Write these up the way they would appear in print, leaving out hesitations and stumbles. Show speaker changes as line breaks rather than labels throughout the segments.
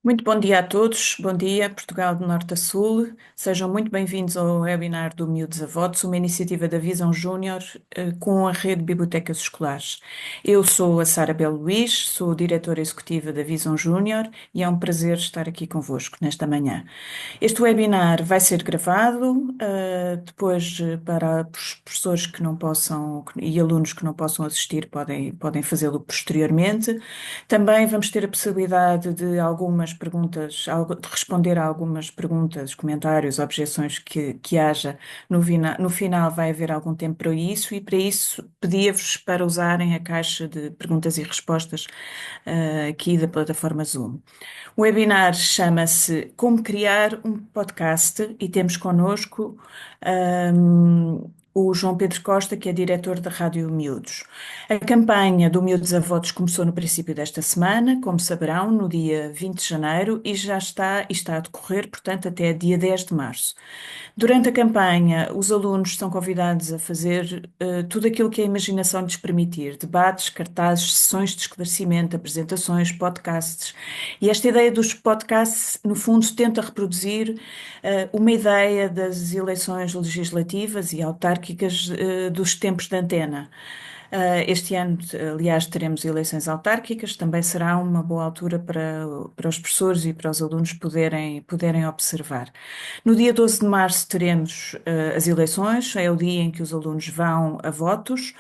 Muito bom dia a todos, bom dia Portugal do Norte a Sul, sejam muito bem-vindos ao webinar do Miúdos a Votos, uma iniciativa da Visão Júnior com a rede de bibliotecas escolares. Eu sou a Sara Belo Luís, sou diretora executiva da Visão Júnior e é um prazer estar aqui convosco nesta manhã. Este webinar vai ser gravado, depois para os professores que não possam e alunos que não possam assistir podem fazê-lo posteriormente. Também vamos ter a possibilidade de algumas perguntas, de responder a algumas perguntas, comentários, objeções que haja. No final vai haver algum tempo para isso e para isso pedia-vos para usarem a caixa de perguntas e respostas, aqui da plataforma Zoom. O webinar chama-se Como Criar um Podcast e temos connosco o João Pedro Costa, que é diretor da Rádio Miúdos. A campanha do Miúdos a Votos começou no princípio desta semana, como saberão, no dia 20 de janeiro e está a decorrer, portanto, até dia 10 de março. Durante a campanha, os alunos são convidados a fazer tudo aquilo que a imaginação lhes permitir: debates, cartazes, sessões de esclarecimento, apresentações, podcasts. E esta ideia dos podcasts, no fundo, tenta reproduzir uma ideia das eleições legislativas e autárquicas dos tempos de antena. Este ano, aliás, teremos eleições autárquicas, também será uma boa altura para os professores e para os alunos poderem observar. No dia 12 de março teremos as eleições, é o dia em que os alunos vão a votos.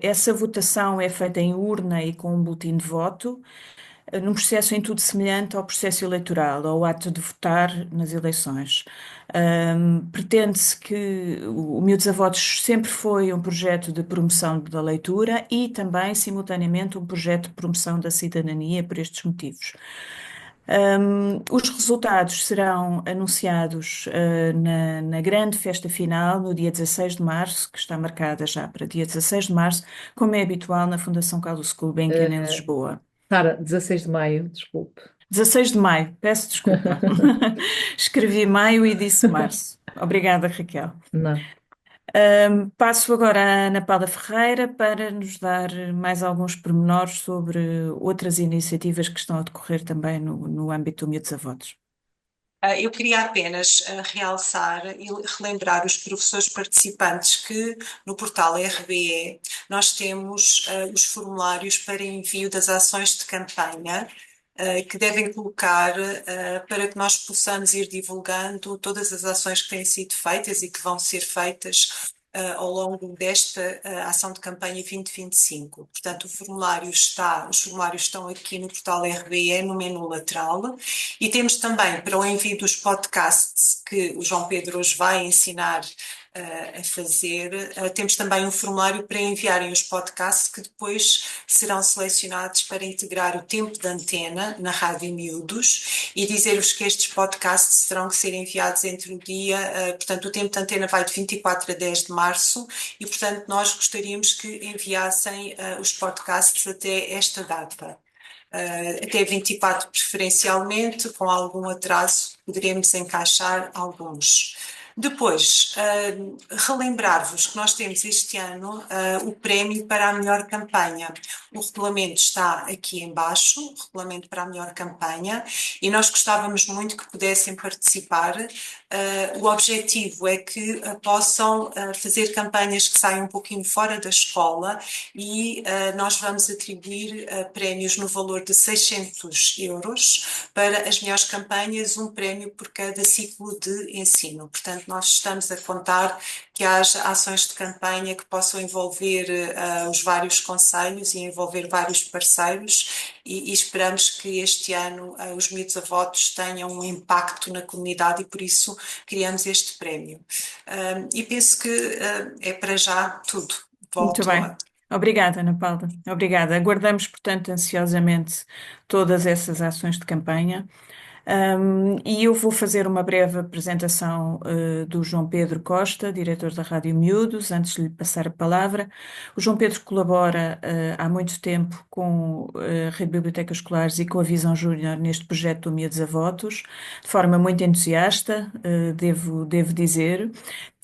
Essa votação é feita em urna e com um boletim de voto, num processo em tudo semelhante ao processo eleitoral, ao ato de votar nas eleições. Pretende-se que o Miúdos a Votos sempre foi um projeto de promoção da leitura e também, simultaneamente, um projeto de promoção da cidadania por estes motivos. Os resultados serão anunciados na grande festa final, no dia 16 de março, que está marcada já para dia 16 de março, como é habitual na Fundação Carlos Gulbenkian em
Eh,
Lisboa.
Sara, 16 de maio, desculpe.
16 de maio, peço desculpa. Escrevi maio e disse março. Obrigada, Raquel.
Não.
Passo agora à Ana Paula Ferreira para nos dar mais alguns pormenores sobre outras iniciativas que estão a decorrer também no âmbito do Miúdos a Votos.
Eu queria apenas realçar e relembrar os professores participantes que no portal RBE nós temos os formulários para envio das ações de campanha, que devem colocar para que nós possamos ir divulgando todas as ações que têm sido feitas e que vão ser feitas ao longo desta ação de campanha 2025. Portanto, os formulários estão aqui no portal RBE, no menu lateral, e temos também para o envio dos podcasts que o João Pedro hoje vai ensinar a fazer, temos também um formulário para enviarem os podcasts que depois serão selecionados para integrar o tempo de antena na Rádio Miúdos e dizer-vos que estes podcasts terão que ser enviados entre o dia, portanto o tempo de antena vai de 24 a 10 de março e portanto nós gostaríamos que enviassem os podcasts até esta data. Até 24 preferencialmente, com algum atraso poderemos encaixar alguns. Depois, relembrar-vos que nós temos este ano o prémio para a melhor campanha. O regulamento está aqui embaixo, o regulamento para a melhor campanha, e nós gostávamos muito que pudessem participar. O objetivo é que possam fazer campanhas que saiam um pouquinho fora da escola e nós vamos atribuir prémios no valor de 600 euros para as melhores campanhas, um prémio por cada ciclo de ensino. Portanto, nós estamos a contar que haja ações de campanha que possam envolver os vários concelhos e envolver vários parceiros e esperamos que este ano os Miúdos a Votos tenham um impacto na comunidade e por isso criamos este prémio. E penso que é para já tudo.
Muito
Volto
bem.
a...
Obrigada, Ana Paula. Obrigada. Aguardamos, portanto, ansiosamente todas essas ações de campanha. E eu vou fazer uma breve apresentação do João Pedro Costa, diretor da Rádio Miúdos, antes de lhe passar a palavra. O João Pedro colabora há muito tempo com a Rede de Bibliotecas Escolares e com a Visão Júnior neste projeto do Miúdos a Votos, de forma muito entusiasta, devo dizer.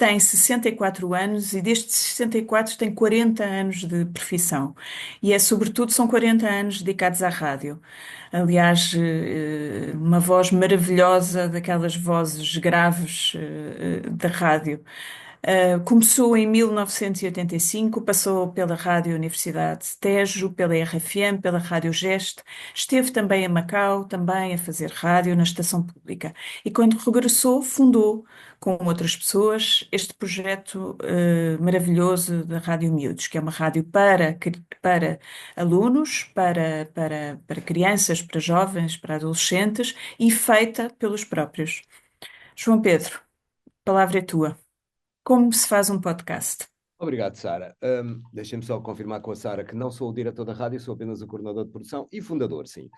tem 64 anos e destes 64 tem 40 anos de profissão. E sobretudo, são 40 anos dedicados à rádio. Aliás, uma voz maravilhosa, daquelas vozes graves, da rádio. Começou em 1985, passou pela Rádio Universidade de Tejo, pela RFM, pela Rádio Geste, esteve também em Macau, também a fazer rádio na Estação Pública. E quando regressou, fundou com outras pessoas este projeto maravilhoso da Rádio Miúdos, que é uma rádio para alunos, para crianças, para jovens, para adolescentes e feita pelos próprios. João Pedro, a palavra é tua. Como se faz um podcast?
Obrigado, Sara. Deixem-me só confirmar com a Sara que não sou o diretor da rádio, sou apenas o coordenador de produção e fundador, sim.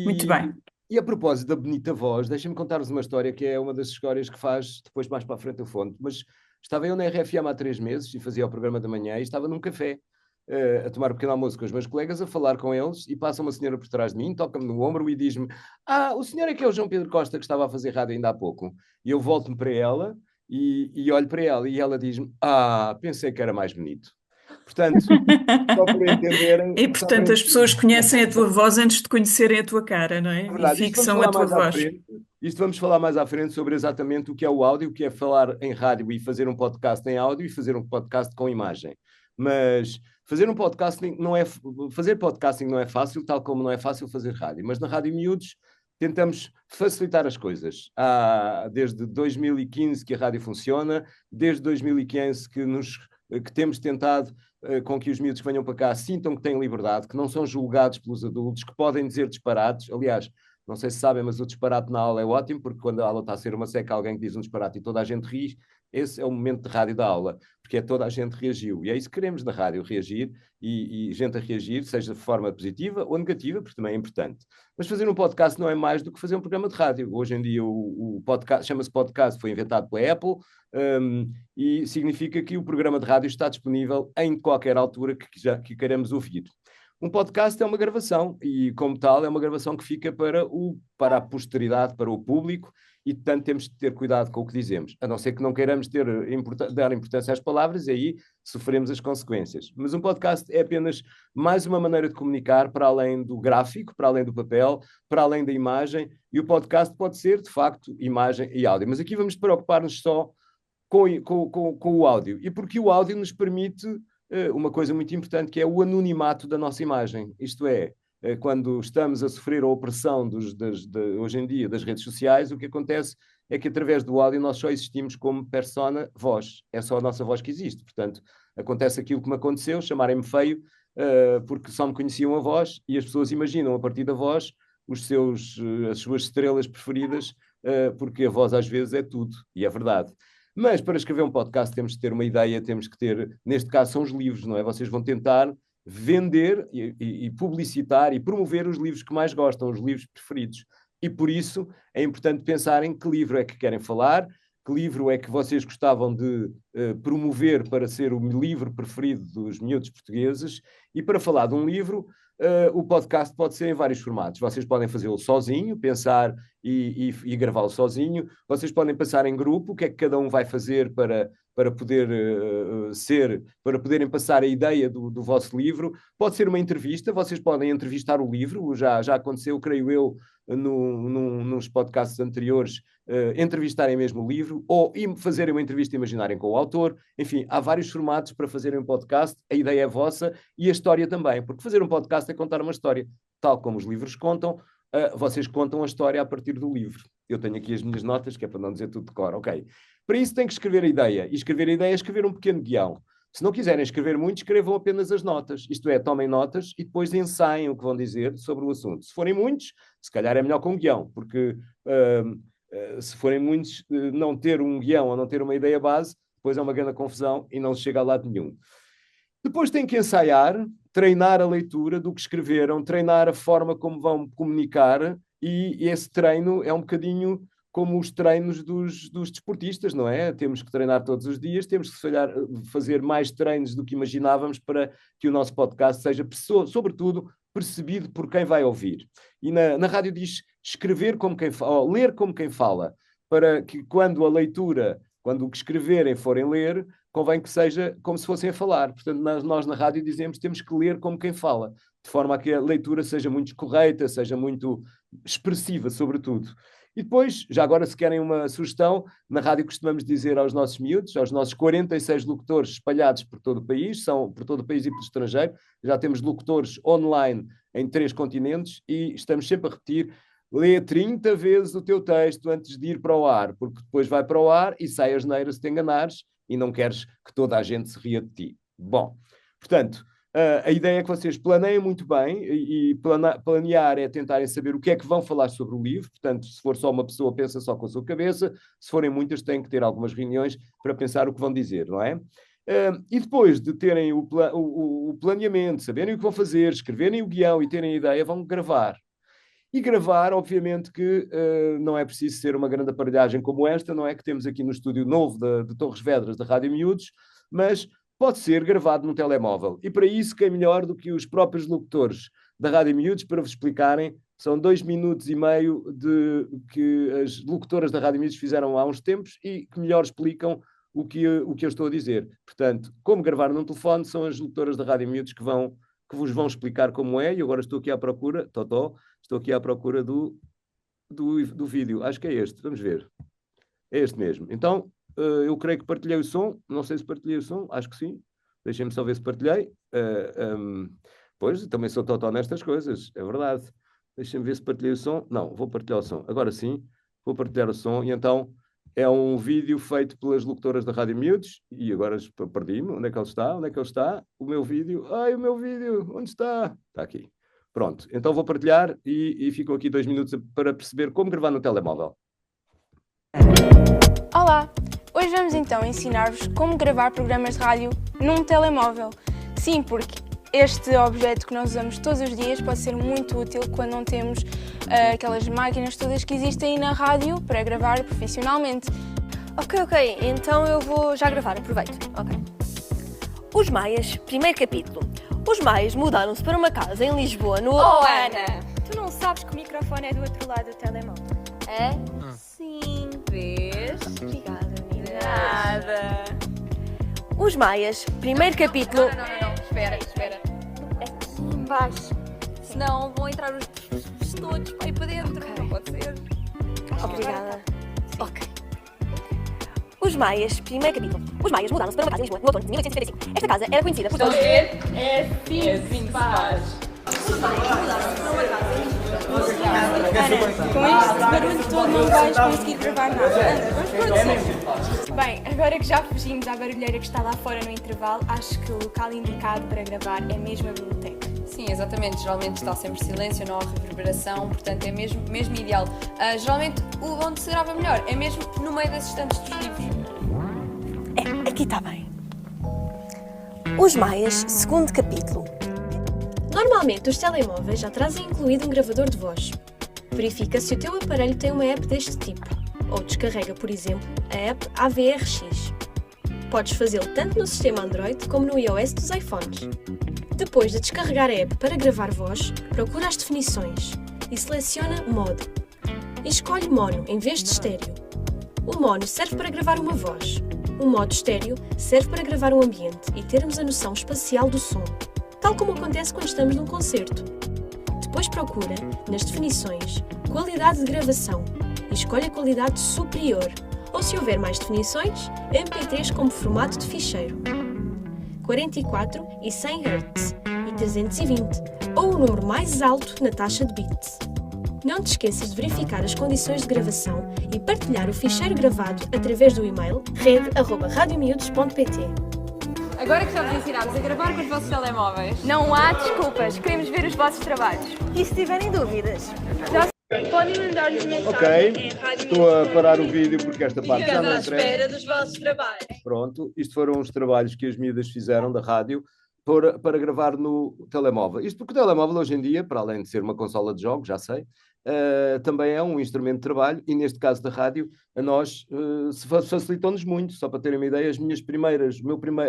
Muito bem.
E a propósito da bonita voz, deixem-me contar-vos uma história que é uma das histórias que faz depois mais para a frente eu fonte. Mas estava eu na RFM há 3 meses e fazia o programa da manhã e estava num café a tomar um pequeno almoço com os meus colegas, a falar com eles e passa uma senhora por trás de mim, toca-me no ombro e diz-me: o senhor é que é o João Pedro Costa que estava a fazer rádio ainda há pouco. E eu volto-me para ela e olho para ela e ela diz-me: pensei que era mais bonito. Portanto, só para entenderem...
E, portanto, as pessoas conhecem a tua voz antes de conhecerem a tua cara, não é?
É verdade,
E fixam a tua voz.
Isto vamos falar mais à frente sobre exatamente o que é o áudio, o que é falar em rádio e fazer um podcast em áudio e fazer um podcast com imagem. Mas fazer podcasting não é fácil, tal como não é fácil fazer rádio. Mas na Rádio Miúdos tentamos facilitar as coisas. Há desde 2015 que a rádio funciona, desde 2015 que temos tentado com que os miúdos que venham para cá sintam que têm liberdade, que não são julgados pelos adultos, que podem dizer disparates. Aliás, não sei se sabem, mas o disparate na aula é ótimo, porque quando a aula está a ser uma seca, alguém que diz um disparate e toda a gente ri, esse é o momento de rádio da aula, porque toda a gente reagiu. E é isso que queremos na rádio, reagir, e gente a reagir, seja de forma positiva ou negativa, porque também é importante. Mas fazer um podcast não é mais do que fazer um programa de rádio. Hoje em dia o podcast, chama-se podcast, foi inventado pela Apple, e significa que o programa de rádio está disponível em qualquer altura que queiramos ouvir. Um podcast é uma gravação e, como tal, é uma gravação que fica para a posteridade, para o público, e, portanto, temos de ter cuidado com o que dizemos, a não ser que não queiramos dar importância às palavras, e aí sofremos as consequências. Mas um podcast é apenas mais uma maneira de comunicar, para além do gráfico, para além do papel, para além da imagem, e o podcast pode ser, de facto, imagem e áudio. Mas aqui vamos preocupar-nos só com o áudio, e porque o áudio nos permite uma coisa muito importante, que é o anonimato da nossa imagem. Isto é, quando estamos a sofrer a opressão hoje em dia das redes sociais, o que acontece é que através do áudio nós só existimos como persona voz. É só a nossa voz que existe. Portanto, acontece aquilo que me aconteceu, chamarem-me feio, porque só me conheciam a voz, e as pessoas imaginam a partir da voz as suas estrelas preferidas, porque a voz às vezes é tudo, e é verdade. Mas para escrever um podcast temos que ter uma ideia, temos que ter, neste caso são os livros, não é? Vocês vão tentar vender e publicitar e promover os livros que mais gostam, os livros preferidos. E por isso é importante pensarem que livro é que querem falar, que livro é que vocês gostavam de promover para ser o livro preferido dos miúdos portugueses. E para falar de um livro, o podcast pode ser em vários formatos. Vocês podem fazê-lo sozinho, pensar e gravá-lo sozinho. Vocês podem pensar em grupo, o que é que cada um vai fazer para poderem passar a ideia do vosso livro. Pode ser uma entrevista, vocês podem entrevistar o livro, já aconteceu, creio eu, nos podcasts anteriores, entrevistarem mesmo o livro, ou fazerem uma entrevista e imaginarem com o autor. Enfim, há vários formatos para fazerem um podcast, a ideia é vossa e a história também, porque fazer um podcast é contar uma história, tal como os livros contam. Vocês contam a história a partir do livro. Eu tenho aqui as minhas notas, que é para não dizer tudo de cor, ok? Para isso tem que escrever a ideia, e escrever a ideia é escrever um pequeno guião. Se não quiserem escrever muito, escrevam apenas as notas, isto é, tomem notas e depois ensaiem o que vão dizer sobre o assunto. Se forem muitos, se calhar é melhor com um guião, porque se forem muitos, não ter um guião ou não ter uma ideia base, depois é uma grande confusão e não se chega a lado nenhum. Depois têm que ensaiar, treinar a leitura do que escreveram, treinar a forma como vão comunicar, e esse treino é um bocadinho como os treinos dos desportistas, não é? Temos que treinar todos os dias, temos que fazer mais treinos do que imaginávamos para que o nosso podcast seja, sobretudo, percebido por quem vai ouvir. E na rádio diz escrever como quem fala, ou ler como quem fala, para que quando quando o que escreverem forem ler, convém que seja como se fossem a falar. Portanto, nós na rádio dizemos que temos que ler como quem fala, de forma a que a leitura seja muito correta, seja muito expressiva, sobretudo. E depois, já agora, se querem uma sugestão, na rádio costumamos dizer aos nossos miúdos, aos nossos 46 locutores espalhados por todo o país, são por todo o país e pelo estrangeiro, já temos locutores online em 3 continentes e estamos sempre a repetir: lê 30 vezes o teu texto antes de ir para o ar, porque depois vai para o ar e sai a asneira se te enganares e não queres que toda a gente se ria de ti. Bom, portanto, a ideia é que vocês planeiem muito bem e planear é tentarem saber o que é que vão falar sobre o livro. Portanto, se for só uma pessoa, pensa só com a sua cabeça. Se forem muitas, têm que ter algumas reuniões para pensar o que vão dizer, não é? E depois de terem o planeamento, saberem o que vão fazer, escreverem o guião e terem a ideia, vão gravar. E gravar, obviamente que não é preciso ser uma grande aparelhagem como esta, não é? Que temos aqui no estúdio novo de Torres Vedras, da Rádio Miúdos, mas pode ser gravado num telemóvel. E para isso, quem melhor do que os próprios locutores da Rádio Miúdos para vos explicarem? São 2 minutos e meio que as locutoras da Rádio Miúdos fizeram há uns tempos e que melhor explicam o que eu estou a dizer. Portanto, como gravar num telefone, são as locutoras da Rádio Miúdos que vos vão explicar como é, e agora estou aqui à procura, estou aqui à procura do vídeo. Acho que é este, vamos ver. É este mesmo. Então, eu creio que partilhei o som, não sei se partilhei o som, acho que sim. Deixem-me só ver se partilhei. Pois, também sou totó nestas coisas, é verdade. Deixem-me ver se partilhei o som. Não, vou partilhar o som. Agora sim, vou partilhar o som, e então é um vídeo feito pelas locutoras da Rádio Miúdos, e agora perdi-me. Onde é que ele está? Onde é que ele está? O meu vídeo. Ai, o meu vídeo! Onde está? Está aqui. Pronto, então vou partilhar e ficam aqui 2 minutos para perceber como gravar no telemóvel.
Olá! Hoje vamos então ensinar-vos como gravar programas de rádio num telemóvel. Sim, porque este objeto que nós usamos todos os dias pode ser muito útil quando não temos aquelas máquinas todas que existem na rádio para gravar profissionalmente.
Ok, então eu vou já gravar, aproveito. Ok. Os Maias, primeiro capítulo. Os Maias mudaram-se para uma casa em Lisboa no...
Oh, Ana!
Tu não sabes que o microfone é do outro lado do telemóvel?
É? Sim. Vês?
Obrigada, amiga.
Nada.
Os Maias, primeiro capítulo...
Não. Espera.
Aqui embaixo.
Senão vão entrar os todos para ir para dentro.
Ok.
Não pode ser.
Obrigada. Ok. Os Maias, primeiro capítulo. Os Maias mudaram-se para uma casa em Lisboa no outono de 1855. Esta casa era conhecida por todos...
É assim que se faz. Com este barulho todo não vais conseguir gravar nada. Vamos produzir.
Bem, agora que já fugimos à barulheira que está lá fora no intervalo, acho que o local indicado para gravar é mesmo a biblioteca.
Sim, exatamente. Geralmente está sempre silêncio, não há reverberação, portanto é mesmo ideal. Geralmente onde se grava melhor é mesmo no meio das estantes dos livros.
Aqui está bem. Os Maias, segundo capítulo. Normalmente os telemóveis já trazem incluído um gravador de voz. Verifica se o teu aparelho tem uma app deste tipo, ou descarrega, por exemplo, a app AVRX. Podes fazê-lo tanto no sistema Android como no iOS dos iPhones. Depois de descarregar a app para gravar voz, procura as definições e seleciona Modo. E escolhe Mono em vez de estéreo. O Mono serve para gravar uma voz. O modo estéreo serve para gravar um ambiente e termos a noção espacial do som, tal como acontece quando estamos num concerto. Depois procura, nas definições, qualidade de gravação e escolhe a qualidade superior, ou se houver mais definições, MP3 como formato de ficheiro. 44 e 100 Hz e 320, ou o número mais alto na taxa de bits. Não te esqueças de verificar as condições de gravação e partilhar o ficheiro gravado através do e-mail rede@radiomiudos.pt.
Agora que já vos ensinámos a gravar com os vossos telemóveis.
Não há desculpas, queremos ver os vossos trabalhos.
E se tiverem dúvidas?
Podem mandar-nos mensagem
Ok,
em rádio.
estou a parar o vídeo porque esta parte já não interessa.
dos vossos trabalhos.
Pronto, isto foram os trabalhos que as miúdas fizeram da rádio para gravar no telemóvel. Isto porque o telemóvel hoje em dia, para além de ser uma consola de jogos, já sei, também é um instrumento de trabalho e neste caso da rádio, a nós facilitou-nos muito. Só para terem uma ideia, a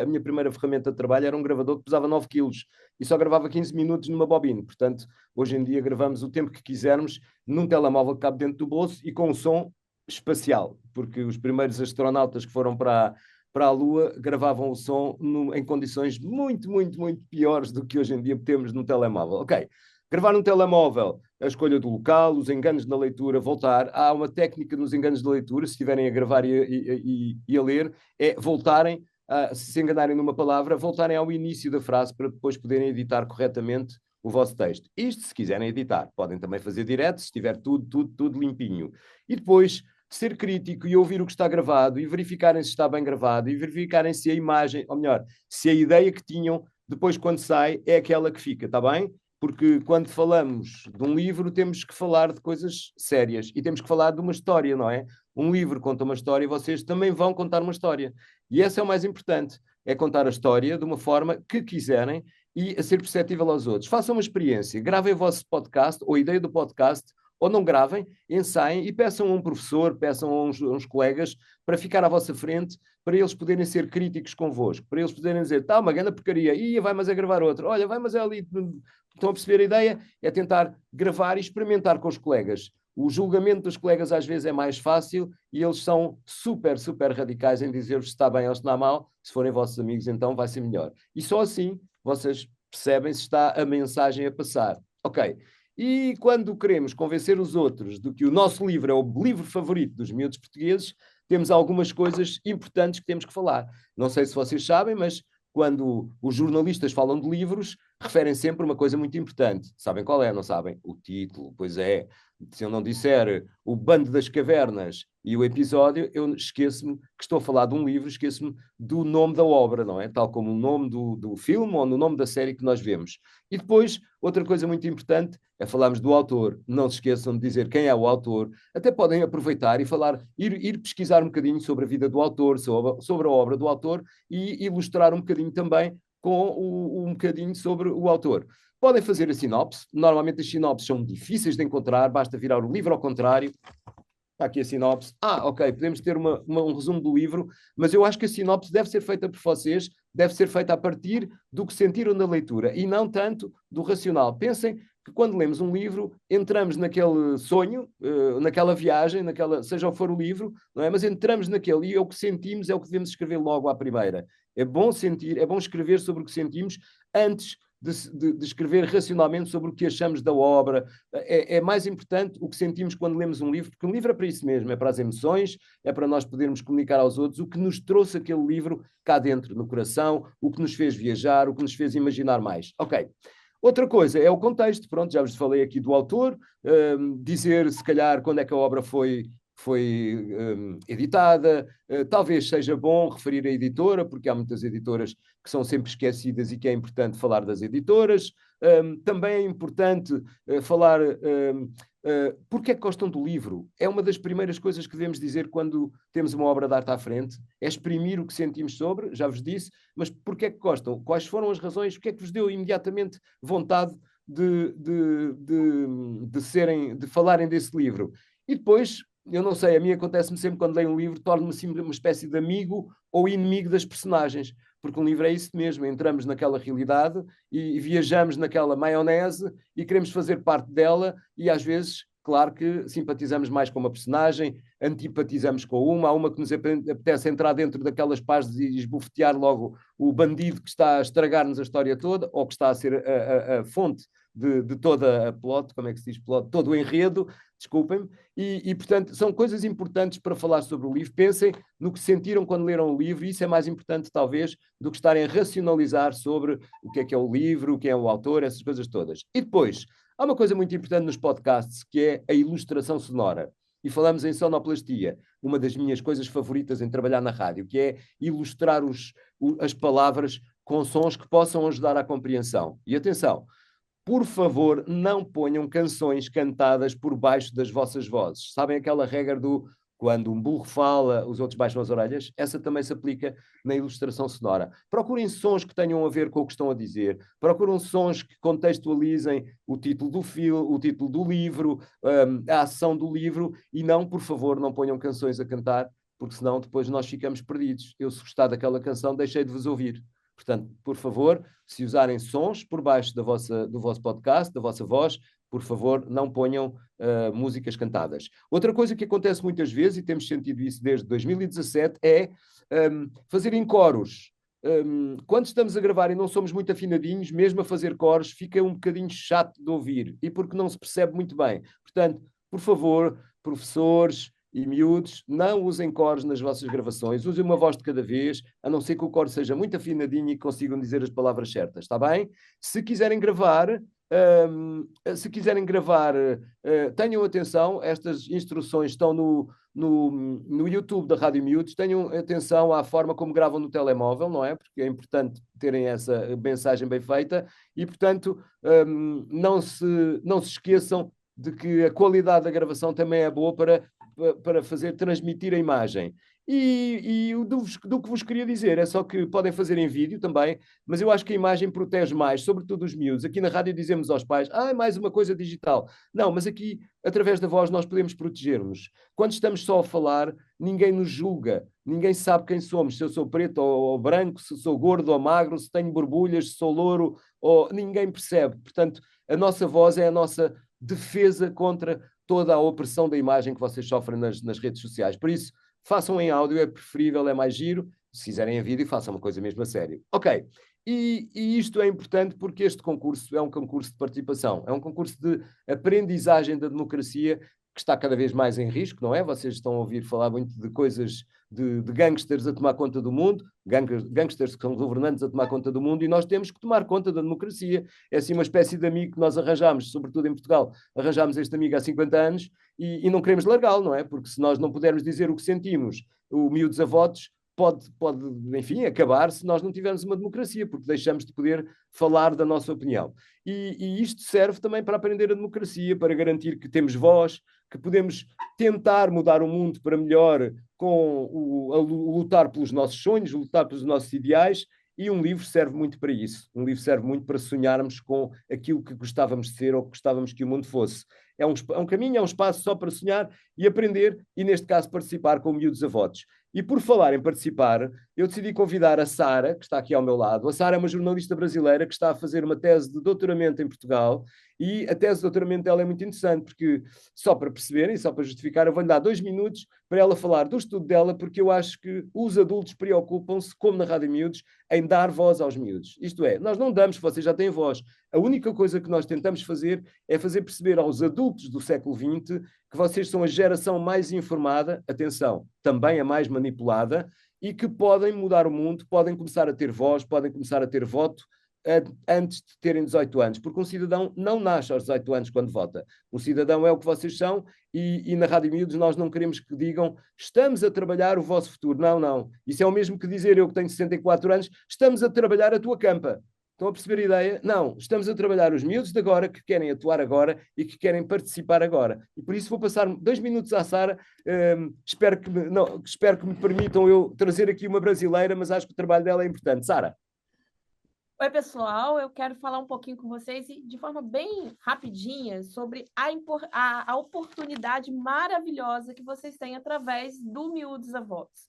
minha primeira ferramenta de trabalho era um gravador que pesava 9 kg e só gravava 15 minutos numa bobina. Portanto, hoje em dia gravamos o tempo que quisermos num telemóvel que cabe dentro do bolso e com um som espacial, porque os primeiros astronautas que foram para a Lua gravavam o som em condições muito, muito, muito piores do que hoje em dia temos no telemóvel. Ok, gravar no telemóvel, a escolha do local, os enganos na leitura, voltar. Há uma técnica nos enganos de leitura, se estiverem a gravar e a ler, é voltarem, se enganarem numa palavra, voltarem ao início da frase para depois poderem editar corretamente o vosso texto. Isto, se quiserem editar, podem também fazer direto, se estiver tudo limpinho. E depois ser crítico e ouvir o que está gravado e verificarem se está bem gravado e verificarem se a imagem, ou melhor, se a ideia que tinham depois quando sai é aquela que fica, está bem? Porque quando falamos de um livro temos que falar de coisas sérias e temos que falar de uma história, não é? Um livro conta uma história e vocês também vão contar uma história. E esse é o mais importante, é contar a história de uma forma que quiserem e a ser perceptível aos outros. Façam uma experiência, gravem o vosso podcast ou a ideia do podcast, ou não gravem, ensaiem e peçam a um professor, peçam a uns colegas para ficar à vossa frente, para eles poderem ser críticos convosco, para eles poderem dizer, tá, uma grande porcaria, vai, mas é gravar outra, olha, vai, mas é ali, estão a perceber a ideia? É tentar gravar e experimentar com os colegas. O julgamento dos colegas às vezes é mais fácil e eles são super, super radicais em dizer-vos se está bem ou se está mal. Se forem vossos amigos, então vai ser melhor. E só assim vocês percebem se está a mensagem a passar. Ok. E quando queremos convencer os outros de que o nosso livro é o livro favorito dos miúdos portugueses, temos algumas coisas importantes que temos que falar. Não sei se vocês sabem, mas quando os jornalistas falam de livros, referem sempre uma coisa muito importante. Sabem qual é, não sabem? O título, pois é. Se eu não disser o Bando das Cavernas e o episódio, eu esqueço-me que estou a falar de um livro, esqueço-me do nome da obra, não é? Tal como o nome do filme ou no nome da série que nós vemos. E depois, outra coisa muito importante é falarmos do autor. Não se esqueçam de dizer quem é o autor. Até podem aproveitar e ir pesquisar um bocadinho sobre a vida do autor, sobre a obra do autor e ilustrar um bocadinho também com um bocadinho sobre o autor. Podem fazer a sinopse. Normalmente as sinopses são difíceis de encontrar, basta virar o livro ao contrário. Está aqui a sinopse. Ok, podemos ter um resumo do livro, mas eu acho que a sinopse deve ser feita por vocês, deve ser feita a partir do que sentiram na leitura e não tanto do racional. Pensem que quando lemos um livro, entramos naquele sonho, naquela viagem, seja o que for o livro, não é? Mas entramos naquele e é o que sentimos, é o que devemos escrever logo à primeira. É bom sentir, é bom escrever sobre o que sentimos antes de escrever racionalmente sobre o que achamos da obra. É mais importante o que sentimos quando lemos um livro, porque um livro é para isso mesmo, é para as emoções, é para nós podermos comunicar aos outros o que nos trouxe aquele livro cá dentro, no coração, o que nos fez viajar, o que nos fez imaginar mais. Ok. Outra coisa é o contexto. Pronto, já vos falei aqui do autor, dizer se calhar quando é que a obra foi editada, talvez seja bom referir a editora, porque há muitas editoras que são sempre esquecidas e que é importante falar das editoras. Também é importante falar porque é que gostam do livro. É uma das primeiras coisas que devemos dizer quando temos uma obra de arte à frente, é exprimir o que sentimos sobre, já vos disse, mas porque é que gostam? Quais foram as razões? O que é que vos deu imediatamente vontade de falarem desse livro? E depois, eu não sei, a mim acontece-me sempre quando leio um livro, torno-me assim uma espécie de amigo ou inimigo das personagens, porque um livro é isso mesmo, entramos naquela realidade e viajamos naquela maionese e queremos fazer parte dela e às vezes, claro que simpatizamos mais com uma personagem, antipatizamos com há uma que nos apetece entrar dentro daquelas páginas e esbofetear logo o bandido que está a estragar-nos a história toda ou que está a ser a fonte de toda a plot, como é que se diz plot? Todo o enredo, desculpem-me, e portanto são coisas importantes para falar sobre o livro. Pensem no que sentiram quando leram o livro, e isso é mais importante talvez do que estarem a racionalizar sobre o que é o livro, quem é o autor, essas coisas todas. E depois, há uma coisa muito importante nos podcasts que é a ilustração sonora. E falamos em sonoplastia, uma das minhas coisas favoritas em trabalhar na rádio, que é ilustrar as palavras com sons que possam ajudar à compreensão. E atenção, por favor, não ponham canções cantadas por baixo das vossas vozes. Sabem aquela regra do quando um burro fala, os outros baixam as orelhas? Essa também se aplica na ilustração sonora. Procurem sons que tenham a ver com o que estão a dizer. Procurem sons que contextualizem o título do filme, o título do livro, a ação do livro, e não, por favor, não ponham canções a cantar, porque senão depois nós ficamos perdidos. Eu, se gostar daquela canção, deixei de vos ouvir. Portanto, por favor, se usarem sons por baixo do vosso podcast, da vossa voz, por favor, não ponham músicas cantadas. Outra coisa que acontece muitas vezes, e temos sentido isso desde 2017, é fazerem coros. Quando estamos a gravar e não somos muito afinadinhos, mesmo a fazer coros, fica um bocadinho chato de ouvir, e porque não se percebe muito bem. Portanto, por favor, professores e miúdos, não usem coros nas vossas gravações, usem uma voz de cada vez, a não ser que o coro seja muito afinadinho e que consigam dizer as palavras certas, está bem? Se quiserem gravar, tenham atenção, estas instruções estão no YouTube da Rádio Miúdos, tenham atenção à forma como gravam no telemóvel, não é? Porque é importante terem essa mensagem bem feita e, portanto, não se esqueçam de que a qualidade da gravação também é boa para fazer transmitir a imagem. E do que vos queria dizer é só que podem fazer em vídeo também, mas eu acho que a imagem protege mais, sobretudo os miúdos. Aqui na rádio dizemos aos pais, é mais uma coisa digital. Não, mas aqui, através da voz, nós podemos proteger-nos. Quando estamos só a falar, ninguém nos julga, ninguém sabe quem somos, se eu sou preto ou branco, se sou gordo ou magro, se tenho borbulhas, se sou louro, ninguém percebe. Portanto, a nossa voz é a nossa defesa contra toda a opressão da imagem que vocês sofrem nas redes sociais. Por isso, façam em áudio, é preferível, é mais giro. Se fizerem em vídeo, façam uma coisa mesmo a sério. Ok, e isto é importante porque este concurso é um concurso de participação, é um concurso de aprendizagem da democracia que está cada vez mais em risco, não é? Vocês estão a ouvir falar muito de coisas de gangsters a tomar conta do mundo, gangsters que são governantes a tomar conta do mundo, e nós temos que tomar conta da democracia. É assim uma espécie de amigo que nós arranjamos, sobretudo em Portugal, arranjamos este amigo há 50 anos e não queremos largá-lo, não é? Porque se nós não pudermos dizer o que sentimos, o Miúdos a Votos pode, enfim, acabar se nós não tivermos uma democracia, porque deixamos de poder falar da nossa opinião. E isto serve também para aprender a democracia, para garantir que temos voz, que podemos tentar mudar o mundo para melhor com lutar pelos nossos sonhos, lutar pelos nossos ideais, e um livro serve muito para isso. Um livro serve muito para sonharmos com aquilo que gostávamos de ser ou que gostávamos que o mundo fosse. É um caminho, é um espaço só para sonhar e aprender, e neste caso participar com Miúdos a Votos. E por falar em participar, eu decidi convidar a Sara, que está aqui ao meu lado. A Sara é uma jornalista brasileira que está a fazer uma tese de doutoramento em Portugal, e a tese de doutoramento dela é muito interessante, porque, só para perceberem, só para justificar, eu vou-lhe dar 2 minutos para ela falar do estudo dela, porque eu acho que os adultos preocupam-se, como na Rádio Miúdos, em dar voz aos miúdos. Isto é, nós não damos, vocês já têm voz. A única coisa que nós tentamos fazer é fazer perceber aos adultos do século XX que vocês são a geração mais informada, atenção, também a mais manipulada, e que podem mudar o mundo, podem começar a ter voz, podem começar a ter voto antes de terem 18 anos, porque um cidadão não nasce aos 18 anos quando vota. Um cidadão é o que vocês são, e na Rádio Miúdos nós não queremos que digam estamos a trabalhar o vosso futuro. Não, não. Isso é o mesmo que dizer eu que tenho 64 anos, estamos a trabalhar a tua campa. Estão a perceber a ideia? Não, estamos a trabalhar os miúdos de agora que querem atuar agora e que querem participar agora. E por isso vou passar 2 minutos à Sara. Espero que me permitam eu trazer aqui uma brasileira, mas acho que o trabalho dela é importante. Sara.
Oi, pessoal, eu quero falar um pouquinho com vocês e de forma bem rapidinha sobre a oportunidade maravilhosa que vocês têm através do Miúdos a Votos,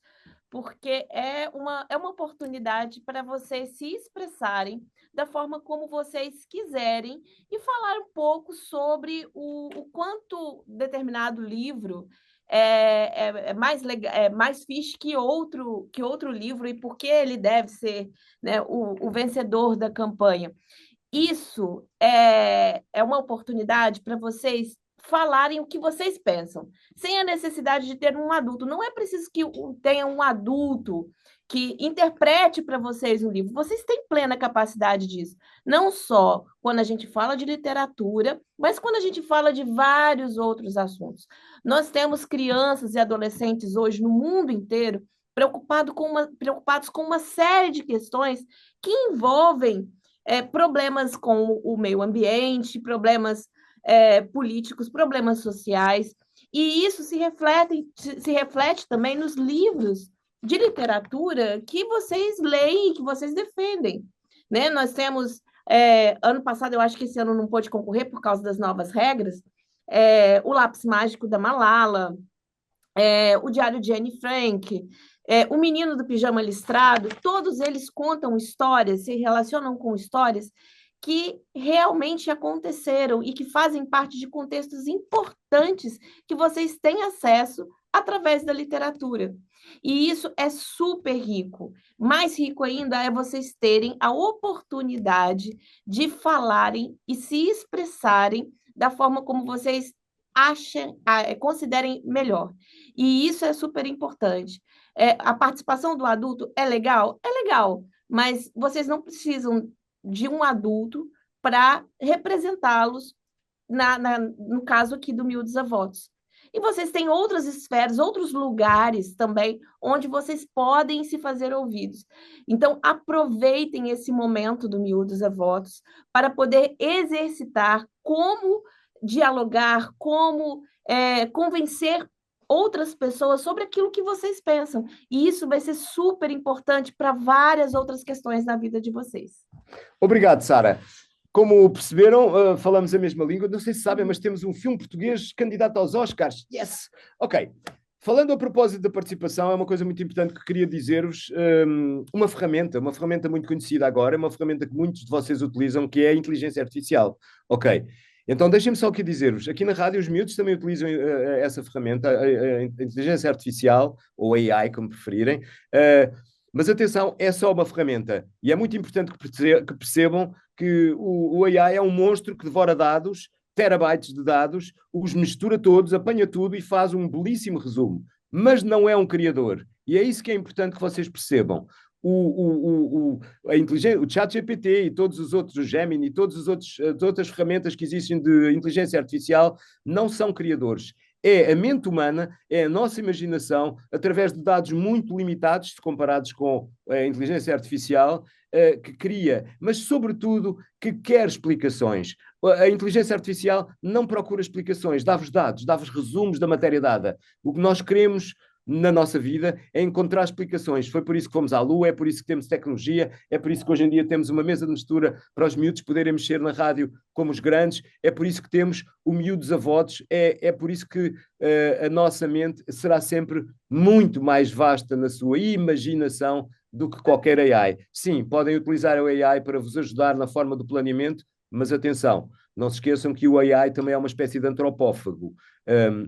porque é uma oportunidade para vocês se expressarem da forma como vocês quiserem e falar um pouco sobre o quanto determinado livro é mais fixe que outro livro e por que ele deve ser, né, o vencedor da campanha. Isso é uma oportunidade para vocês falarem o que vocês pensam, sem a necessidade de ter um adulto. Não é preciso que tenha um adulto que interprete para vocês o livro. Vocês têm plena capacidade disso. Não só quando a gente fala de literatura, mas quando a gente fala de vários outros assuntos. Nós temos crianças e adolescentes hoje no mundo inteiro preocupados com uma série de questões que envolvem problemas com o meio ambiente, problemas políticos, problemas sociais, e isso se reflete também nos livros de literatura que vocês leem e que vocês defendem, né? Nós temos, ano passado, eu acho que esse ano não pôde concorrer por causa das novas regras, o Lápis Mágico da Malala, o Diário de Anne Frank, O Menino do Pijama Listrado, todos eles contam histórias, se relacionam com histórias que realmente aconteceram e que fazem parte de contextos importantes que vocês têm acesso através da literatura. E isso é super rico. Mais rico ainda é vocês terem a oportunidade de falarem e se expressarem da forma como vocês considerem melhor. E isso é super importante. A participação do adulto é legal? É legal, mas vocês não precisam de um adulto para representá-los, no caso aqui do Miúdos a Votos. E vocês têm outras esferas, outros lugares também, onde vocês podem se fazer ouvidos. Então, aproveitem esse momento do Miúdos a Votos para poder exercitar como dialogar, como convencer outras pessoas sobre aquilo que vocês pensam. E isso vai ser super importante para várias outras questões na vida de vocês.
Obrigado, Sara. Como perceberam, falamos a mesma língua. Não sei se sabem, mas temos um filme português candidato aos Oscars. Yes! Ok. Falando a propósito da participação, é uma coisa muito importante que queria dizer-vos. Uma ferramenta muito conhecida agora, uma ferramenta que muitos de vocês utilizam, que é a inteligência artificial. Ok. Então, deixem-me só aqui dizer-vos, aqui na rádio os miúdos também utilizam essa ferramenta, a inteligência artificial, ou AI, como preferirem, mas atenção, é só uma ferramenta, e é muito importante que percebam que o AI é um monstro que devora dados, terabytes de dados, os mistura todos, apanha tudo e faz um belíssimo resumo, mas não é um criador, e é isso que é importante que vocês percebam. O ChatGPT e todos os outros, o Gemini e todas as outras ferramentas que existem de inteligência artificial não são criadores. É a mente humana, é a nossa imaginação, através de dados muito limitados, comparados com a inteligência artificial, que cria, mas sobretudo que quer explicações. A inteligência artificial não procura explicações, dá-vos dados, dá-vos resumos da matéria dada. O que nós queremos na nossa vida é encontrar explicações. Foi por isso que fomos à Lua, é por isso que temos tecnologia, é por isso que hoje em dia temos uma mesa de mistura para os miúdos poderem mexer na rádio como os grandes, é por isso que temos o Miúdos a Votos, é por isso que a nossa mente será sempre muito mais vasta na sua imaginação do que qualquer AI. Sim, podem utilizar o AI para vos ajudar na forma do planeamento, mas atenção, não se esqueçam que o AI também é uma espécie de antropófago.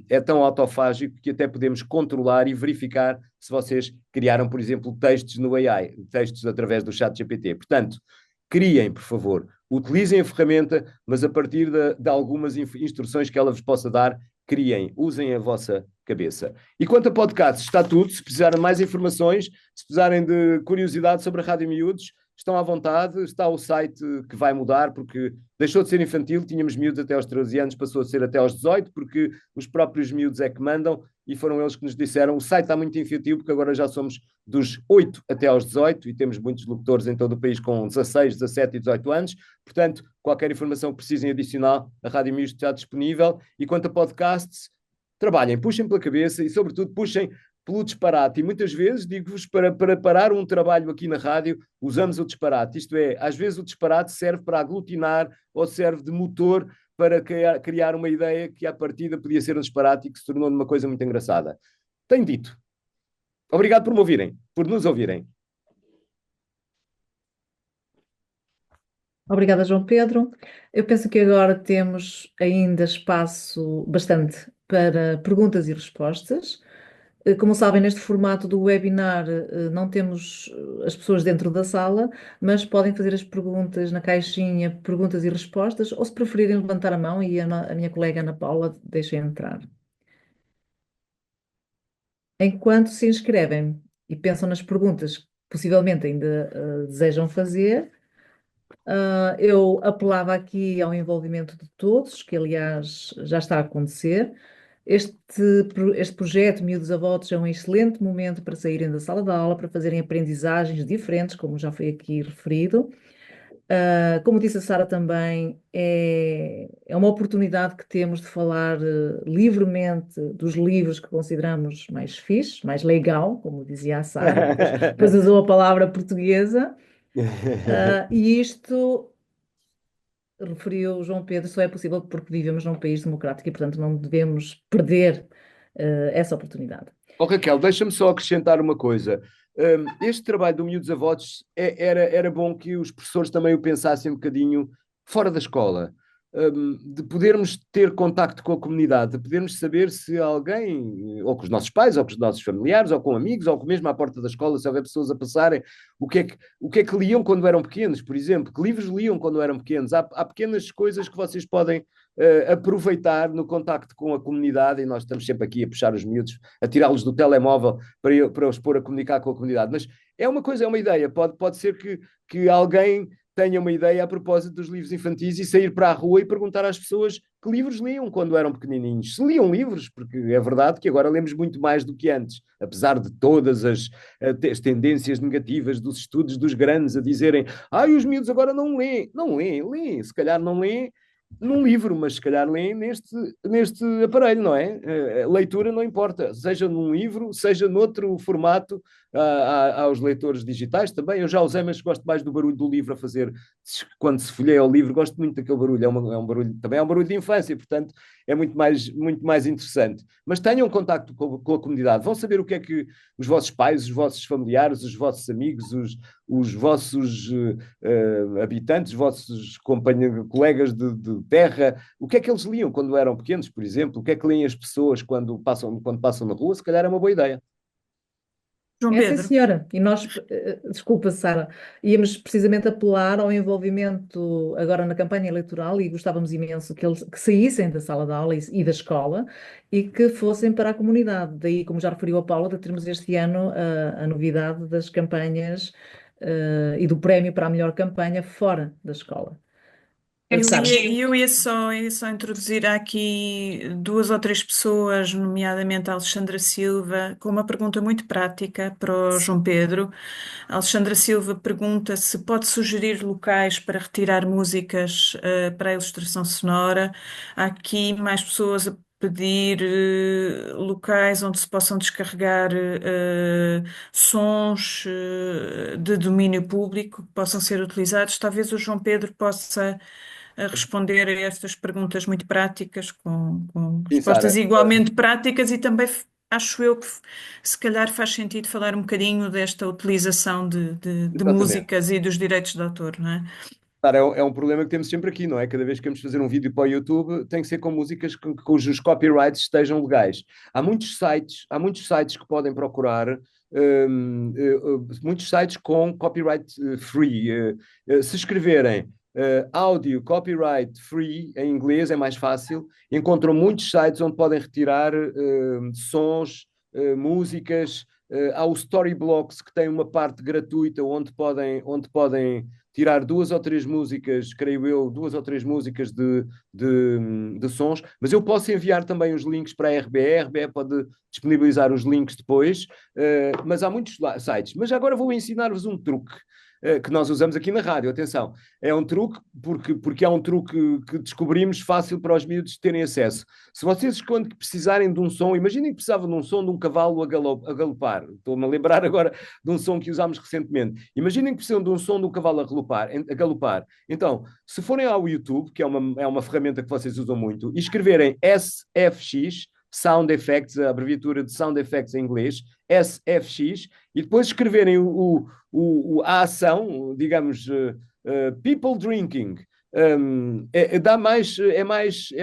É tão autofágico que até podemos controlar e verificar se vocês criaram, por exemplo, textos no AI, textos através do ChatGPT. Portanto, criem, por favor, utilizem a ferramenta, mas a partir de algumas instruções que ela vos possa dar, criem, usem a vossa cabeça. E quanto a podcasts, está tudo. Se precisarem de mais informações, se precisarem de curiosidade sobre a Rádio Miúdos, estão à vontade, está o site que vai mudar, porque deixou de ser infantil, tínhamos miúdos até aos 13 anos, passou a ser até aos 18, porque os próprios miúdos é que mandam, e foram eles que nos disseram, o site está muito infantil, porque agora já somos dos 8 até aos 18, e temos muitos locutores em todo o país com 16, 17 e 18 anos, portanto, qualquer informação que precisem adicional, a Rádio Miúdos está disponível, e quanto a podcasts, trabalhem, puxem pela cabeça, e sobretudo puxem pelo disparate, e muitas vezes digo-vos, para parar um trabalho aqui na rádio, usamos o disparate, isto é, às vezes o disparate serve para aglutinar ou serve de motor para criar uma ideia que à partida podia ser um disparate e que se tornou numa coisa muito engraçada. Tenho dito. Obrigado por me ouvirem, por nos ouvirem.
Obrigada, João Pedro. Eu penso que agora temos ainda espaço bastante para perguntas e respostas. Como sabem, neste formato do webinar não temos as pessoas dentro da sala, mas podem fazer as perguntas na caixinha, perguntas e respostas, ou se preferirem levantar a mão e a minha colega Ana Paula deixa entrar. Enquanto se inscrevem e pensam nas perguntas que possivelmente ainda desejam fazer, eu apelava aqui ao envolvimento de todos, que aliás já está a acontecer. Este projeto Miúdos a Votos é um excelente momento para saírem da sala de aula, para fazerem aprendizagens diferentes, como já foi aqui referido. Como disse a Sara também, é uma oportunidade que temos de falar livremente dos livros que consideramos mais fixe, mais legal, como dizia a Sara, depois usou a palavra portuguesa. E isto, referiu o João Pedro, só é possível porque vivemos num país democrático e, portanto, não devemos perder essa oportunidade.
Oh, Raquel, deixa-me só acrescentar uma coisa. Este trabalho do Miúdos a Votos era bom que os professores também o pensassem um bocadinho fora da escola. De podermos ter contacto com a comunidade, de podermos saber se alguém, ou com os nossos pais, ou com os nossos familiares, ou com amigos, ou mesmo à porta da escola, se houver pessoas a passarem, o que é que liam quando eram pequenos, por exemplo, que livros liam quando eram pequenos. Há pequenas coisas que vocês podem aproveitar no contacto com a comunidade, e nós estamos sempre aqui a puxar os miúdos, a tirá-los do telemóvel para os pôr a comunicar com a comunidade. Mas é uma coisa, é uma ideia. Pode ser que alguém tenha uma ideia a propósito dos livros infantis e sair para a rua e perguntar às pessoas que livros liam quando eram pequenininhos. Se liam livros, porque é verdade que agora lemos muito mais do que antes, apesar de todas as tendências negativas dos estudos dos grandes a dizerem os miúdos agora não leem. Não leem, leem. Se calhar não leem num livro, mas se calhar leem neste aparelho, não é? A leitura não importa, seja num livro, seja noutro formato. Aos leitores digitais também, eu já usei, mas gosto mais do barulho do livro a fazer, quando se folheia o livro, gosto muito daquele barulho, é um barulho, também é um barulho de infância, portanto é muito mais interessante. Mas tenham contacto com a comunidade, vão saber o que é que os vossos pais, os vossos familiares, os vossos amigos, os vossos habitantes, os vossos colegas de terra, o que é que eles liam quando eram pequenos, por exemplo, o que é que leem as pessoas quando passam na rua, se calhar é uma boa ideia.
João
Sim,
Pedro.
senhora. E nós, desculpa, Sara, íamos precisamente apelar ao envolvimento agora na campanha eleitoral e gostávamos imenso que saíssem da sala de aula e da escola e que fossem para a comunidade. Daí, como já referiu a Paula, de termos este ano a novidade das campanhas e do prémio para a melhor campanha fora da escola.
Eu ia só introduzir aqui duas ou três pessoas, nomeadamente a Alexandra Silva, com uma pergunta muito prática para o João Pedro. A Alexandra Silva pergunta se pode sugerir locais para retirar músicas para a ilustração sonora. Há aqui mais pessoas a pedir locais onde se possam descarregar sons de domínio público que possam ser utilizados. Talvez o João Pedro possa responder a estas perguntas muito práticas, com
Sim,
respostas
Sara.
igualmente práticas, e também acho eu que se calhar faz sentido falar um bocadinho desta utilização de
Exatamente.
músicas e dos direitos de autor, não é?
Claro, é um problema que temos sempre aqui, não é? Cada vez que queremos fazer um vídeo para o YouTube, tem que ser com músicas cujos copyrights estejam legais. Há muitos sites que podem procurar, muitos sites com copyright free. Se escreverem áudio copyright free em inglês é mais fácil. Encontram muitos sites onde podem retirar sons, músicas. Há o Storyblocks, que tem uma parte gratuita onde podem tirar duas ou três músicas, creio eu, duas ou três músicas de sons, mas eu posso enviar também os links para a RBE. A RBE pode disponibilizar os links depois, mas há muitos sites. Mas agora vou ensinar-vos um truque que nós usamos aqui na rádio. Atenção, é um truque porque é um truque que descobrimos fácil para os miúdos terem acesso. Se vocês, quando precisarem de um som, imaginem que precisavam de um som de um cavalo a galopar. Estou-me a lembrar agora de um som que usámos recentemente. Imaginem que precisam de um som de um cavalo a galopar. Então, se forem ao YouTube, que é uma ferramenta que vocês usam muito, e escreverem SFX, Sound Effects, a abreviatura de Sound Effects em inglês, SFX, e depois escreverem a ação, digamos, people drinking. É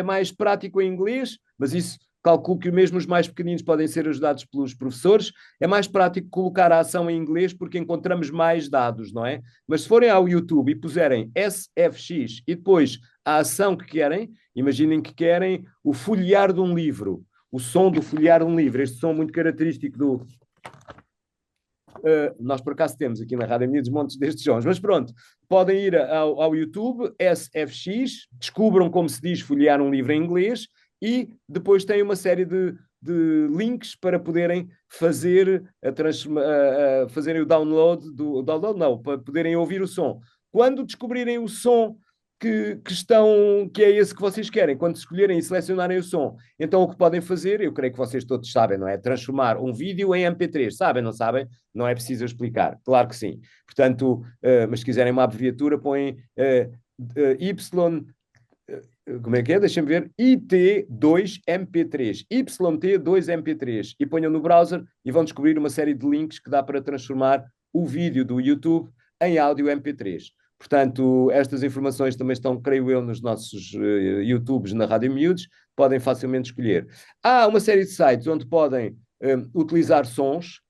mais prático em inglês, mas isso calculo que mesmo os mais pequeninos podem ser ajudados pelos professores. É mais prático colocar a ação em inglês porque encontramos mais dados, não é? Mas se forem ao YouTube e puserem SFX e depois a ação que querem, imaginem que querem o folhear de um livro, o som do folhear de um livro, este som muito característico do... nós por acaso temos aqui na Rádio Miúdos montes destes sons, mas pronto, podem ir ao YouTube, SFX, descubram como se diz folhear um livro em inglês e depois têm uma série de links para poderem fazerem o download para poderem ouvir o som. Quando descobrirem o som que é esse que vocês querem, quando escolherem e selecionarem o som, então o que podem fazer, eu creio que vocês todos sabem, não é? Transformar um vídeo em MP3. Sabem, não sabem? Não é preciso explicar. Claro que sim. Portanto, mas se quiserem uma abreviatura, põem como é que é? Deixem-me ver. IT2MP3. YT2MP3. E ponham no browser e vão descobrir uma série de links que dá para transformar o vídeo do YouTube em áudio MP3. Portanto, estas informações também estão, creio eu, nos nossos YouTubes na Rádio Miúdos. Podem facilmente escolher. Há uma série de sites onde podem utilizar sons.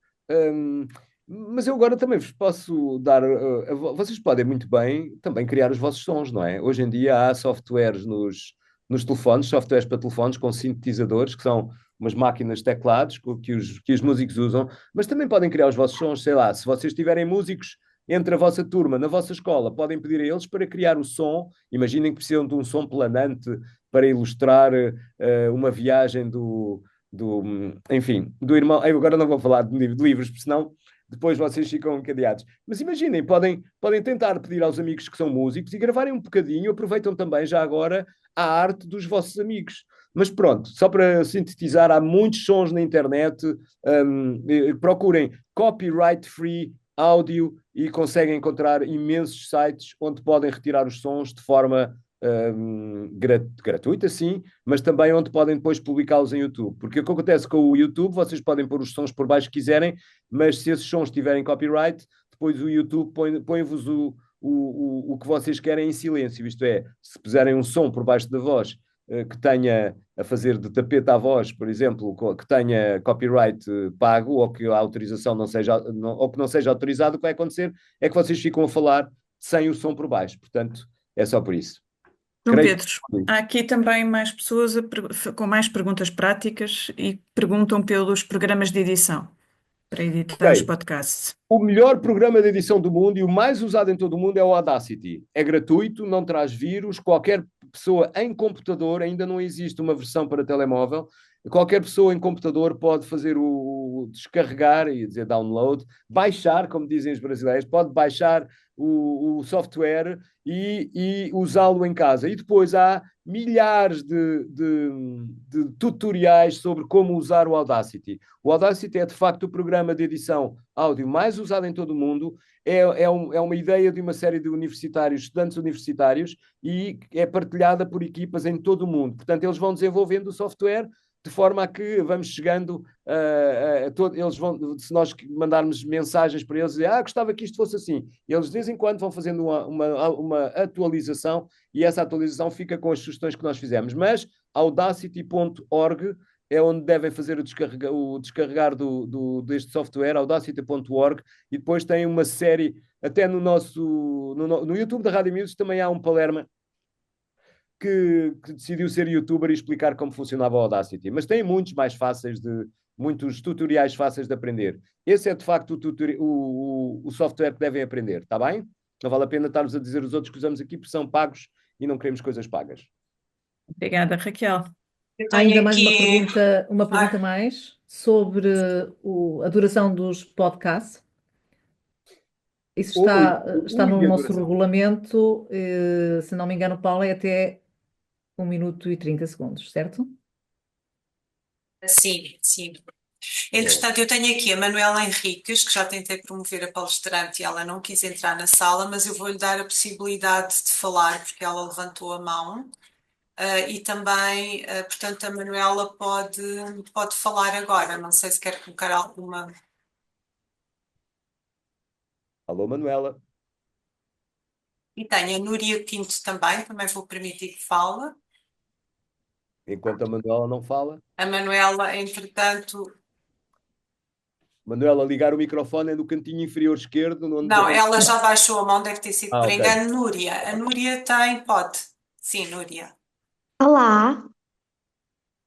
Mas eu agora também vos posso dar. Vocês podem muito bem também criar os vossos sons, não é? Hoje em dia há softwares nos telefones, softwares para telefones com sintetizadores, que são umas máquinas de teclados que os músicos usam, mas também podem criar os vossos sons, sei lá, se vocês tiverem músicos entre a vossa turma, na vossa escola, podem pedir a eles para criar o som. Imaginem que precisam de um som planante para ilustrar uma viagem enfim, do irmão. Eu agora não vou falar de livros, porque senão depois vocês ficam encadeados. Mas imaginem, podem tentar pedir aos amigos que são músicos e gravarem um bocadinho, aproveitam também já agora a arte dos vossos amigos. Mas pronto, só para sintetizar, há muitos sons na internet, procurem copyright free áudio e conseguem encontrar imensos sites onde podem retirar os sons de forma gratuita, sim, mas também onde podem depois publicá-los em YouTube. Porque o que acontece com o YouTube, vocês podem pôr os sons por baixo que quiserem, mas se esses sons tiverem copyright, depois o YouTube põe-vos o que vocês querem em silêncio. Isto é, se puserem um som por baixo da voz que tenha a fazer de tapete à voz, por exemplo, que tenha copyright pago ou que a autorização não seja, ou que não seja autorizado, o que vai acontecer é que vocês ficam a falar sem o som por baixo. Portanto, é só por isso.
João
Creio
Pedro, há aqui também mais pessoas com mais perguntas práticas e perguntam pelos programas de edição para editar os
Ok.
podcasts.
O melhor programa de edição do mundo e o mais usado em todo o mundo é o Audacity. É gratuito, não traz vírus, qualquer pessoa em computador, ainda não existe uma versão para telemóvel, qualquer pessoa em computador pode fazer o descarregar, e dizer download, baixar, como dizem os brasileiros, pode baixar o software e usá-lo em casa. E depois há milhares de tutoriais sobre como usar o Audacity. O Audacity é, de facto, o programa de edição áudio mais usado em todo o mundo. É uma ideia de uma série de universitários, estudantes universitários, e é partilhada por equipas em todo o mundo. Portanto, eles vão desenvolvendo o software de forma a que vamos chegando a todo, eles vão, se nós mandarmos mensagens para eles, dizer, gostava que isto fosse assim. Eles de vez em quando vão fazendo uma atualização e essa atualização fica com as sugestões que nós fizemos. Mas audacity.org é onde devem fazer o descarregar deste software, audacity.org, e depois tem uma série, até no YouTube da Rádio Miúdos também há um Palerma que decidiu ser youtuber e explicar como funcionava o Audacity. Mas tem muitos tutoriais fáceis de aprender. Esse é, de facto, o software que devem aprender, está bem? Não vale a pena estarmos a dizer os outros que usamos aqui, porque são pagos e não queremos coisas pagas.
Obrigada, Raquel.
Eu
Há ainda
tenho
mais
aqui.
uma pergunta mais sobre a duração dos podcasts. Isso está no
E a
nosso
duração?
regulamento, se não me engano, Paula, é até 1 minuto e 30 segundos, certo?
Sim, sim. Entretanto, eu tenho aqui a Manuela Henriques, que já tentei promover a palestrante e ela não quis entrar na sala, mas eu vou-lhe dar a possibilidade de falar, porque ela levantou a mão. E também, portanto, a Manuela pode falar agora. Não sei se quer colocar alguma.
Alô, Manuela.
E tenho a Núria Pinto também vou permitir que fale.
Enquanto a Manuela não fala.
A Manuela, entretanto.
Manuela, ligar o microfone é no cantinho inferior esquerdo.
Não, ela já baixou a mão, deve ter sido por
ok.
engano. Núria. A Núria pode. Sim, Núria.
Olá,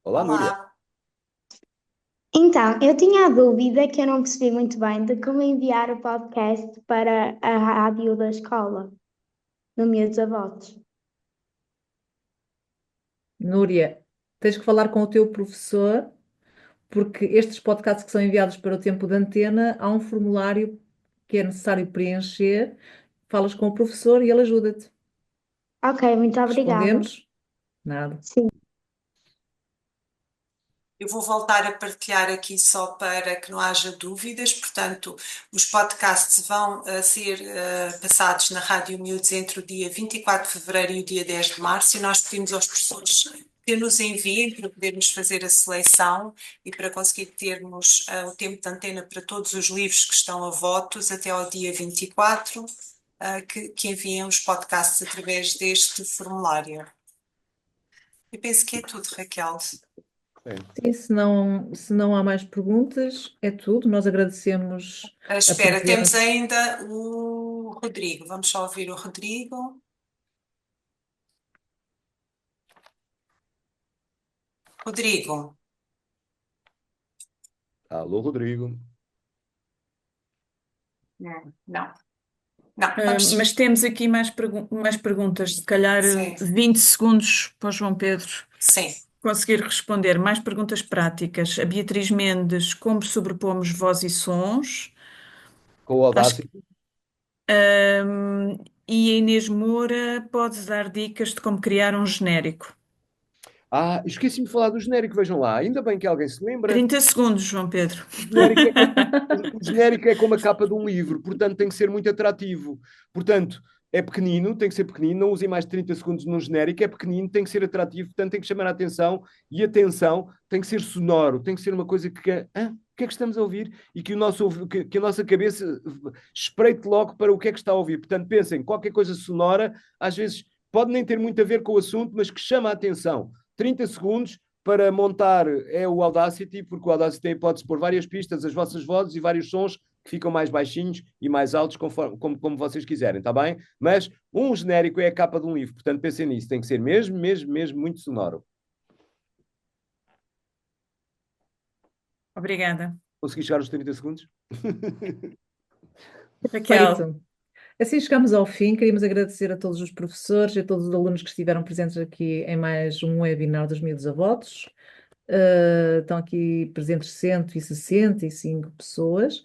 Olá, Núria.
Olá.
então eu tinha a dúvida que eu não percebi muito bem de como enviar o podcast para a rádio da escola, no Miúdos a Votos.
Núria, tens que falar com o teu professor, porque estes podcasts que são enviados para o tempo de antena, há um formulário que é necessário preencher. Falas com o professor e ele ajuda-te.
Ok, muito obrigada.
Respondemos? Nada.
Sim.
Eu vou voltar a partilhar aqui só para que não haja dúvidas. Portanto, os podcasts vão ser passados na Rádio Miúdos entre o dia 24 de fevereiro e o dia 10 de março, e nós pedimos aos professores que nos enviem para podermos fazer a seleção e para conseguir termos o tempo de antena para todos os livros que estão a votos até ao dia 24, que enviem os podcasts através deste formulário. Eu penso que é tudo, Raquel.
Sim, se não há mais perguntas, é tudo. Nós agradecemos a
Espera,
presença.
temos ainda o Rodrigo. Vamos só ouvir o Rodrigo. Rodrigo.
Alô, Rodrigo.
Não. Não, vamos.
Mas temos aqui mais perguntas, se calhar
Sim.
20 segundos para o João Pedro
Sim.
conseguir responder. Mais perguntas práticas. A Beatriz Mendes, como sobrepomos voz e sons?
Com o Audacity.
E a Inês Moura pode dar dicas de como criar um genérico.
Esqueci-me de falar do genérico, vejam lá. Ainda bem que alguém se lembra.
30 segundos, João Pedro.
O genérico é como a capa de um livro, portanto tem que ser muito atrativo. Portanto, é pequenino, tem que ser pequenino, não usem mais de 30 segundos num genérico, é pequenino, tem que ser atrativo, portanto tem que chamar a atenção, e atenção tem que ser sonoro, tem que ser uma coisa que... o que é que estamos a ouvir? E que a nossa cabeça espreite logo para o que é que está a ouvir. Portanto, pensem, qualquer coisa sonora, às vezes pode nem ter muito a ver com o assunto, mas que chama a atenção. 30 segundos para montar é o Audacity, porque o Audacity pode-se pôr várias pistas, as vossas vozes e vários sons que ficam mais baixinhos e mais altos como vocês quiserem, está bem? Mas um genérico é a capa de um livro, portanto pensem nisso, tem que ser mesmo muito sonoro.
Obrigada.
Consegui chegar aos 30 segundos?
Raquel.
Feito. Assim chegamos ao fim. Queríamos agradecer a todos os professores e a todos os alunos que estiveram presentes aqui em mais um webinar dos Miúdos a Votos. Estão aqui presentes 165 pessoas.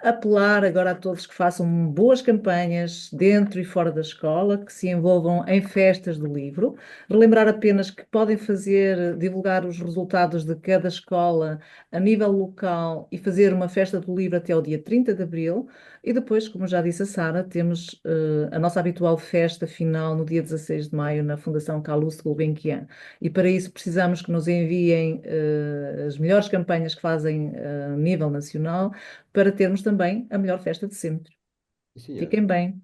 Apelar agora a todos que façam boas campanhas dentro e fora da escola, que se envolvam em festas do livro. Relembrar apenas que podem divulgar os resultados de cada escola a nível local e fazer uma festa do livro até o dia 30 de abril. E depois, como já disse a Sara, temos a nossa habitual festa final no dia 16 de maio na Fundação Calouste Gulbenkian. E para isso precisamos que nos enviem as melhores campanhas que fazem a nível nacional, para termos também a melhor festa de sempre.
Sim,
Fiquem bem.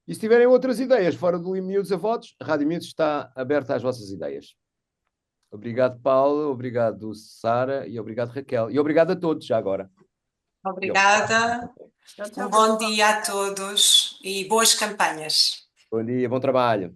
E se tiverem outras ideias fora do Miúdos a Votos, a Rádio Miúdos está aberta às vossas ideias. Obrigado, Paula, obrigado, Sara, e obrigado, Raquel. E obrigado a todos, já agora.
Obrigada. Um bom dia a todos e boas campanhas.
Bom dia, bom trabalho.